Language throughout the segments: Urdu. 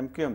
MQM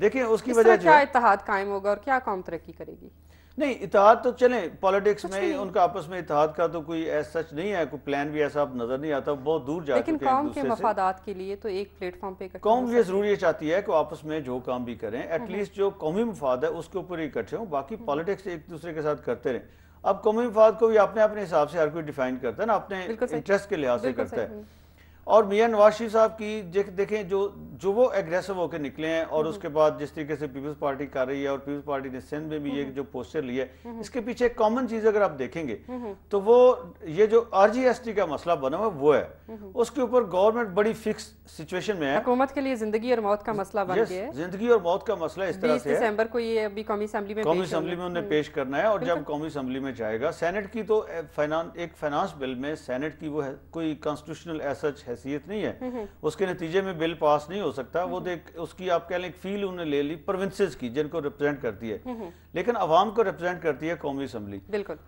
دیکھیں اس کی اس وجہ طرح جو کیا ہے اتحاد قائم ہوگا اور کیا قوم ترقی کرے گی؟ نہیں اتحاد تو چلیں پالیٹکس میں ان کا آپس میں اتحاد کا تو کوئی ایسا سچ نہیں ہے، کوئی پلان بھی ایسا اب نظر نہیں آتا، بہت دور جا چکے ہیں لیکن قوم کے مفادات کے لیے تو ایک پلیٹ فارم پہ قوم یہ ضرور یہ چاہتی ہے کہ آپس میں جو کام بھی کریں ایٹ لیسٹ جو قومی مفاد ہے اس کے اوپر ہی اکٹھے ہوں، باقی پالیٹکس ایک دوسرے کے ساتھ کرتے رہیں۔ اب قومی مفاد کو بھی اپنے اپنے حساب سے ہر کوئی ڈیفائن کرتا ہے نا، اپنے انٹرسٹ کے لحاظ سے کرتا ہے۔ اور میاں نواز شریف صاحب کی دیکھیں جو وہ ایگریسو ہو کے نکلے ہیں اور اس کے بعد جس طریقے سے پیپلز پارٹی کر رہی ہے اور پیپلز پارٹی نے سندھ میں بھی یہ جو پوسٹر لیا ہے، اس کے پیچھے ایک کامن چیز اگر آپ دیکھیں گے تو وہ یہ جو آر جی ایس ٹی کا مسئلہ بنا ہوا وہ ہے، اس کے اوپر گورنمنٹ بڑی فکس سچویشن میں ہے، حکومت کے لیے زندگی اور موت کا مسئلہ بن گیا ہے، زندگی اور موت کا مسئلہ اس طرح سے ہے۔ 20 دسمبر کو یہ ابھی قومی اسمبلی میں انہوں نے پیش کرنا ہے، اور جب قومی اسمبلی میں جائے گا سینٹ کی تو ایک فائنانس بل میں سینٹ کی وہ کوئی کانسٹیٹیوشنل ایسا حیثیت نہیں ہے، اس کے نتیجے میں بل پاس نہیں ہو سکتا، وہ اس کی آپ کہہ لیں فیل انہوں نے لے لی پروونسز کی جن کو ریپرزینٹ کرتی ہے، لیکن عوام کو ریپرزینٹ کرتی ہے قومی اسمبلی۔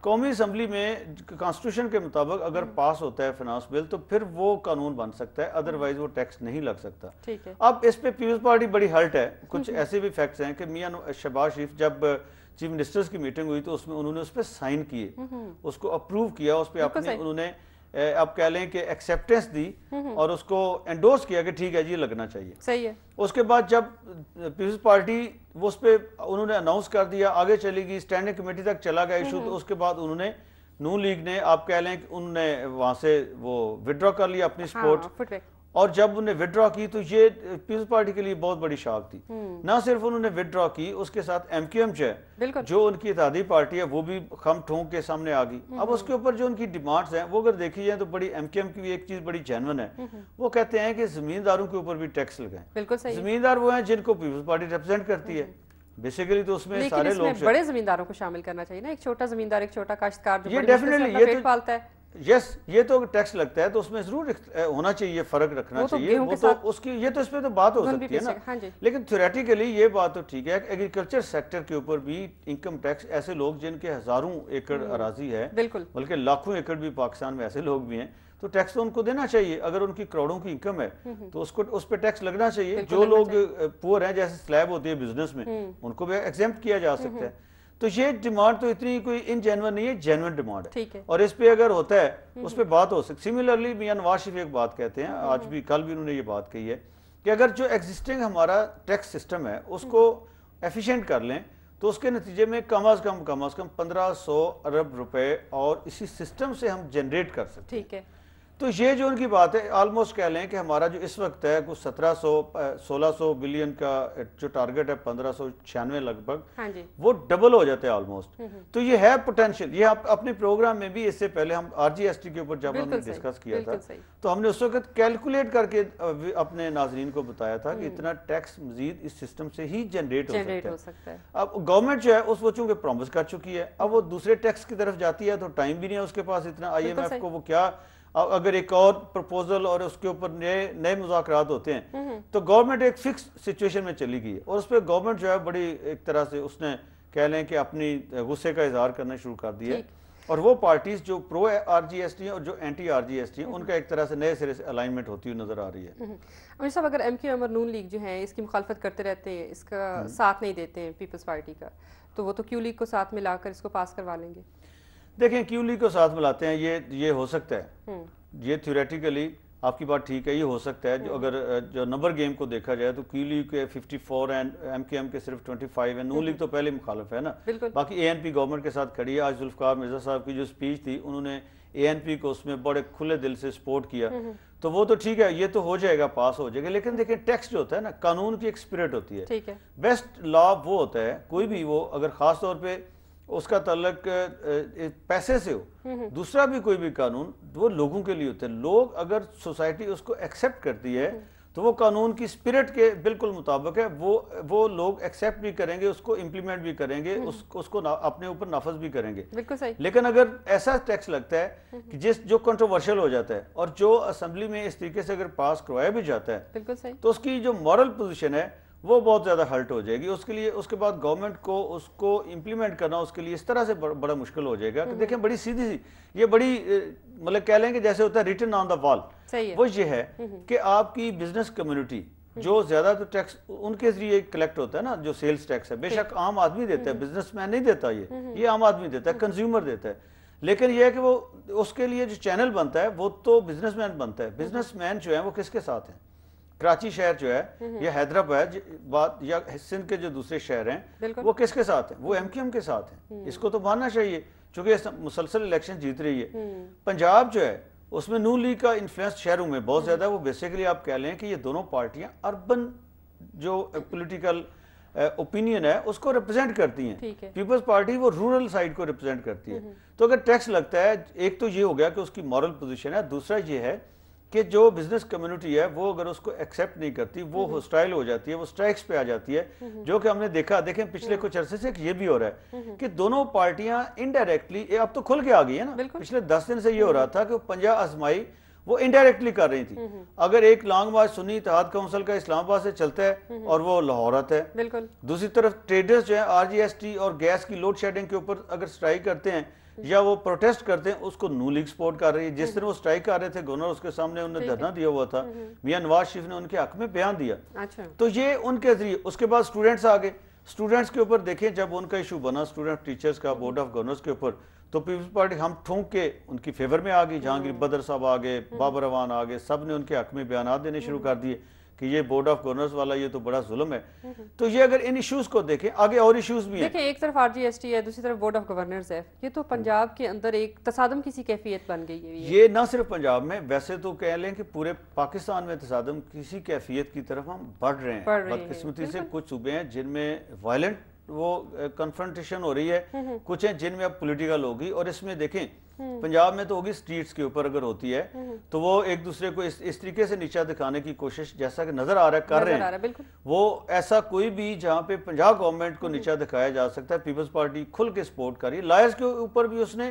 قومی اسمبلی میں کانسٹیٹیوشن کے مطابق اگر پاس ہوتا ہے فائنانس بل تو پھر وہ قانون بن سکتا ہے، ادروائز وہ ٹیکس نہیں لگ سکتا۔ اب اس پہ پیپلز پارٹی بڑی ہرٹ ہے، کچھ ایسے بھی فیکٹس ہیں کہ میاں شہباز شریف جب چیف منسٹرز کی میٹنگ ہوئی تو اس میں انہوں نے اس پہ سائن کیے، اس کو اپروو کیا، اس پہ اپنے انہوں نے اب کہہ لیں کہ ایکسیپٹنس دی اور اس کو انڈورس کیا کہ ٹھیک ہے جی لگنا چاہیے، صحیح ہے۔ اس کے بعد جب پیپلز پارٹی وہ اس پہ انہوں نے اناؤنس کر دیا، آگے چلی گئی، اسٹینڈنگ کمیٹی تک چلا گیا ایشو، تو اس کے بعد انہوں نے نون لیگ نے آپ کہہ لیں کہ انہوں نے وہاں سے وہ وڈرا کر لیا اپنی سپورٹ، اور جب انہیں وڈرا کی تو یہ پیپلز پارٹی کے لیے بہت بڑی شاک تھی۔ نہ صرف انہوں نے وڈرا کی، اس کے ساتھ ایم کیو ایم جو ان کی اتحادی پارٹی ہے وہ بھی خم ٹھونک کے سامنے آ گئی۔ اب اس کے اوپر جو ان کی ڈیمانڈز ہیں وہ اگر دیکھی جائیں تو بڑی ایم کیو ایم کی ایک چیز بڑی جینون ہے، وہ کہتے ہیں کہ زمینداروں کے اوپر بھی ٹیکس لگائیں۔ زمیندار وہ ہیں جن کو پیپلز پارٹی ریپرزینٹ کرتی ہے بیسیکلی، تو اس میں سارے لوگ بڑے زمینداروں کو شامل کرنا چاہیے نا، ایک چھوٹا زمیندار، ایک چھوٹا کاشتکار جو بڑی مشکل سے پیٹ پالتا ہے، یس یہ تو ٹیکس لگتا ہے تو اس میں ضرور ہونا چاہیے، فرق رکھنا چاہیے، وہ تو اس کی یہ تو اس پہ تو بات ہو سکتی ہے نا، لیکن تھیوریٹیکلی یہ بات تو ٹھیک ہے کہ ایگریکلچر سیکٹر کے اوپر بھی انکم ٹیکس، ایسے لوگ جن کے ہزاروں ایکڑ اراضی ہے بلکہ لاکھوں ایکڑ بھی پاکستان میں ایسے لوگ بھی ہیں، تو ٹیکس تو ان کو دینا چاہیے، اگر ان کی کروڑوں کی انکم ہے تو اس پہ ٹیکس لگنا چاہیے۔ جو لوگ پور ہیں جیسے سلیب ہوتی ہے بزنس میں ان کو بھی ایگزیمپٹ کیا جا سکتا ہے، تو یہ ڈیمانڈ تو اتنی کوئی ان جینون نہیں ہے، جینون ڈیمانڈ ہے، اور اس پہ اگر ہوتا ہے اس پہ بات ہو سکتی۔ سملرلی میاں نواز شریف ایک بات کہتے ہیں، آج بھی کل بھی انہوں نے یہ بات کہی ہے کہ اگر جو ایگزسٹنگ ہمارا ٹیکس سسٹم ہے اس کو ایفیشینٹ کر لیں تو اس کے نتیجے میں کم از کم 1500 ارب روپے اور اسی سسٹم سے ہم جنریٹ کر سکتے ہیں۔ تو یہ جو ان کی بات ہے آلموسٹ کہہ لیں کہ ہمارا جو اس وقت ہے کچھ 1600 بلین کا جو ٹارگٹ ہے 1596 لگ بھگ، وہ ڈبل ہو جاتے ہیں آلموسٹ۔ تو یہ ہے پوٹینشیل، یہ اپنے پروگرام میں بھی اس سے پہلے ہم آر جی ایس ٹی کے اوپر جب ہم نے ڈسکس کیا تھا تو ہم نے اس وقت کیلکولیٹ کر کے اپنے ناظرین کو بتایا تھا کہ اتنا ٹیکس مزید اس سسٹم سے ہی جنریٹ ہو سکتا ہے۔ اب گورنمنٹ جو ہے اس وہ چونکہ پرومس کر چکی ہے، اب وہ دوسرے ٹیکس کی طرف جاتی ہے تو ٹائم بھی نہیں ہے اس کے پاس اتنا، آئی ایم ایف کو وہ کیا اگر ایک اور پرپوزل اور اس کے اوپر نئے مذاکرات ہوتے ہیں تو گورنمنٹ ایک فکس سچویشن میں چلی گئی ہے، اور اس پہ گورنمنٹ جو ہے بڑی ایک طرح سے اس نے کہہ لیں کہ اپنی غصے کا اظہار کرنا شروع کر دیا ہے، اور وہ پارٹیز جو pro R G S T ہیں اور جو anti R G S T ہیں ان کا ایک طرح سے نئے سرے سے الائنمنٹ ہوتی ہوئی نظر آ رہی ہے۔ امیر صاحب اگر ایم کیو ایم اور نون لیگ جو ہیں اس کی مخالفت کرتے رہتے ہیں، اس کا ساتھ نہیں دیتے ہیں پیپلز پارٹی کا، تو وہ تو کیو لیگ کو ساتھ ملا کر اس کو پاس کروا لیں گے؟ دیکھیں کیو لیگ کو ساتھ ملاتے ہیں یہ ہو سکتا ہے، یہ تھیوریٹیکلی آپ کی بات ٹھیک ہے، یہ ہو سکتا ہے، جو اگر جو نمبر گیم کو دیکھا جائے تو کیو لیگ کے 54 ہیں، ایم کیو ایم کے صرف 25 ہیں، نون لیگ تو پہلے مخالف ہے نا، باقی اے این پی گورنمنٹ کے ساتھ کھڑی ہے۔ آج ذوالفقار مرزا صاحب کی جو سپیچ تھی انہوں نے اے این پی کو اس میں بڑے کھلے دل سے سپورٹ کیا، تو وہ تو ٹھیک ہے، یہ تو ہو جائے گا، پاس ہو جائے گا، لیکن دیکھیں ٹیکس جو ہوتا ہے نا قانون کی ایک اسپرٹ ہوتی ہے، بیسٹ لا وہ ہوتا ہے کوئی بھی وہ اگر خاص طور پہ اس کا تعلق پیسے سے ہو، دوسرا بھی کوئی بھی قانون وہ لوگوں کے لیے ہوتے ہیں، لوگ اگر سوسائٹی اس کو ایکسیپٹ کرتی ہے تو وہ قانون کی اسپرٹ کے بالکل مطابق ہے، وہ لوگ ایکسیپٹ بھی کریں گے، اس کو امپلیمنٹ بھی کریں گے، اس کو اپنے اوپر نافذ بھی کریں گے۔ لیکن اگر ایسا ٹیکس لگتا ہے کہ جو کنٹروورشل ہو جاتا ہے اور جو اسمبلی میں اس طریقے سے اگر پاس کروایا بھی جاتا ہے تو اس کی جو مورل پوزیشن ہے وہ بہت زیادہ ہرٹ ہو جائے گی، اس کے لیے اس کے بعد گورنمنٹ کو اس کو امپلیمنٹ کرنا اس کے لیے اس طرح سے بڑا مشکل ہو جائے گا کہ دیکھیں بڑی سیدھی سی یہ بڑی مطلب کہہ لیں کہ جیسے ہوتا ہے ریٹن آن دا وال، وہ یہ ہے کہ آپ کی بزنس کمیونٹی جو زیادہ تو ٹیکس ان کے ذریعے کلیکٹ ہوتا ہے نا، جو سیلز ٹیکس ہے، بے شک عام آدمی دیتا ہے، بزنس مین نہیں دیتا، یہ عام آدمی دیتا ہے، کنزیومر دیتا ہے، لیکن یہ ہے کہ وہ اس کے لیے جو چینل بنتا ہے وہ تو بزنس مین بنتا ہے۔ بزنس مین جو ہیں وہ کس کے ساتھ ہیں؟ کراچی شہر جو ہے یا حیدرآباد یا سندھ کے جو دوسرے شہر ہیں وہ کس کے ساتھ ہیں؟ وہ ایم کیو ایم کے ساتھ ہیں۔ اس کو تو ماننا چاہیے، چونکہ یہ مسلسل الیکشن جیت رہی ہے۔ پنجاب جو ہے اس میں نون لیگ کا انفلوئنس شہروں میں بہت زیادہ ہے۔ وہ بیسیکلی آپ کہہ لیں کہ یہ دونوں پارٹیاں اربن جو پولیٹیکل اوپینین ہے اس کو ریپرزینٹ کرتی ہیں۔ پیپلز پارٹی وہ رورل سائڈ کو ریپرزینٹ کرتی ہے۔ تو اگر ٹیکس لگتا ہے، ایک تو یہ ہو گیا کہ اس کی مورل پوزیشن ہے، دوسرا یہ ہے کہ جو بزنس کمیونٹی ہے وہ اگر اس کو ایکسیپٹ نہیں کرتی، وہ ہوسٹائل ہو جاتی ہے، وہ سٹرائکس پہ آ جاتی ہے، جو کہ ہم نے دیکھا، دیکھیں پچھلے کچھ عرصے سے یہ بھی ہو رہا ہے کہ دونوں پارٹیاں انڈائریکٹلی، اب تو کھل کے آ گئی ہے نا، پچھلے 10 دن سے یہ ہو رہا تھا کہ پنجہ آزمائی وہ انڈائریکٹلی کر رہی تھی۔ اگر ایک لانگ مارچ سنی اتحاد کونسل کا اسلام آباد سے چلتا ہے اور وہ لاہور آتا ہے، دوسری طرف ٹریڈرز جو ہیں آر جی ایس ٹی اور گیس کی لوڈ شیڈنگ کے اوپر اگر سٹرائک کرتے ہیں یا وہ پروٹیسٹ کرتے ہیں، اس کو نون لیگ سپورٹ کر رہی ہے۔ جس دن وہ سٹرائک کر رہے تھے گورنر اس کے سامنے انہوں نے دھرنا دیا ہوا تھا، میاں نواز شریف نے ان کے حق میں بیان دیا۔ تو یہ ان کے ذریعے، اس کے بعد سٹوڈنٹس آگے، سٹوڈنٹس کے اوپر دیکھیں جب ان کا ایشو بنا سٹوڈنٹ ٹیچرز کا بورڈ آف گورنرز کے اوپر، تو پیپلز پارٹی ہم ٹھونک کے ان کی فیور میں آ گئی، جہانگیر بدر صاحب آگے، بابر اعوان آگے، سب نے ان کے حق میں بیانات دینے شروع کر دیے کہ یہ بورڈ آف گورنرز والا یہ تو بڑا ظلم ہے۔ تو یہ اگر ان ایشوز کو دیکھیں، آگے اور ایشوز بھی ہیں، دیکھیں ایک طرف آر جی ایس ٹی ہے، دوسری طرف بورڈ آف گورنرز ہے، یہ تو پنجاب کے اندر ایک تصادم کسی کیفیت بن گئی ہے۔ یہ نہ صرف پنجاب میں، ویسے تو کہہ لیں کہ پورے پاکستان میں تصادم کسی کیفیت کی طرف ہم بڑھ رہے ہیں۔ بدقسمتی سے کچھ صوبے ہیں جن میں وائلنٹ وہ کنفرنٹیشن ہو رہی ہے، کچھ ہیں جن میں اب پولیٹیکل ہوگی، اور اس میں دیکھیں پنجاب میں تو ہوگی سٹریٹس کے اوپر اگر ہوتی ہے تو وہ ایک دوسرے کو اس طریقے سے نیچا دکھانے کی کوشش جیسا کہ نظر آ رہا ہے کر رہے ہیں۔ وہ ایسا کوئی بھی جہاں پہ پنجاب گورنمنٹ کو نیچا دکھایا جا سکتا ہے، پیپلز پارٹی کھل کے سپورٹ کر رہی ہے۔ لائرز کے اوپر بھی اس نے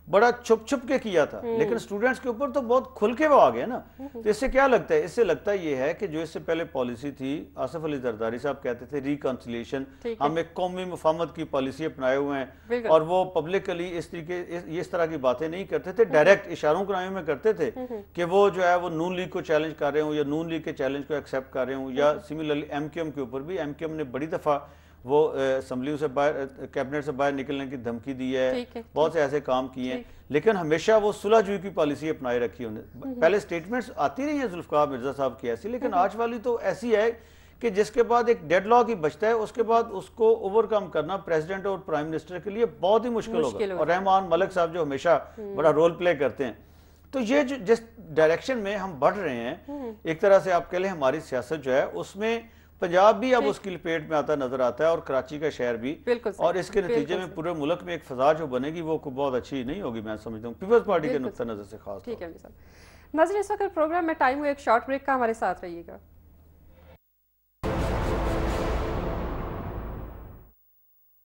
بڑا چھپ چھپ کے کیا تھا، لیکن سٹوڈنٹس کے اوپر تو بہت کھل کے وہ آ گئے نا۔ تو اس سے کیا لگتا ہے؟ اس سے لگتا ہے یہ ہے کہ جو اس سے پہلے پالیسی تھی، آصف علی زرداری صاحب کہتے تھے ریکنسیلیشن، ہم ایک قومی مفاہمت کی پالیسی اپنائے ہوئے ہیں، اور وہ پبلکلی اس طرح کی باتیں نہیں کرتے تھے، ڈائریکٹ اشاروں کرائیوں میں کرتے تھے کہ وہ جو ہے وہ نون لیگ کو چیلنج کر رہے ہوں یا نون لیگ کے چیلنج کو ایکسیپٹ کر رہے ہوں، یا سملرلی ایم کیو ایم کے اوپر بھی، ایم کیو ایم نے بڑی دفعہ وہ اسمبلیوں سے باہر، کیبنٹ سے باہر نکلنے کی دھمکی دی ہے، بہت سے ایسے کام کیے ہیں، لیکن ہمیشہ وہ صلح جوئی کی پالیسی اپنائے رکھی انہیں۔ پہلے سٹیٹمنٹس آتی رہی ہیں ذوالفقار مرزا صاحب کی ایسی، لیکن آج والی تو ایسی ہے کہ جس کے بعد ایک ڈیڈ لاک ہی بچتا ہے، اس کے بعد اس کو اوور کم کرنا پریزیڈنٹ اور پرائم منسٹر کے لیے بہت ہی مشکل ہوگا، اور رحمان ملک صاحب جو ہمیشہ بڑا رول پلے کرتے ہیں۔ تو یہ جس ڈائریکشن میں ہم بڑھ رہے ہیں، ایک طرح سے آپ کہہ لیں ہماری سیاست جو ہے اس میں پنجاب بھی اب اس کی لپیٹ میں آتا نظر آتا ہے، اور کراچی کا شہر بھی، اور اس کے نتیجے میں پورے ملک میں ایک فضا جو بنے گی وہ بہت اچھی نہیں ہوگی، میں سمجھتا ہوں پیپلز پارٹی کے نقطہ نظر سے خاص۔ ٹھیک ہے ناظرین، اس وقت پروگرام میں ٹائم ہوا ایک شارٹ بریک کا، ہمارے ساتھ رہیے گا۔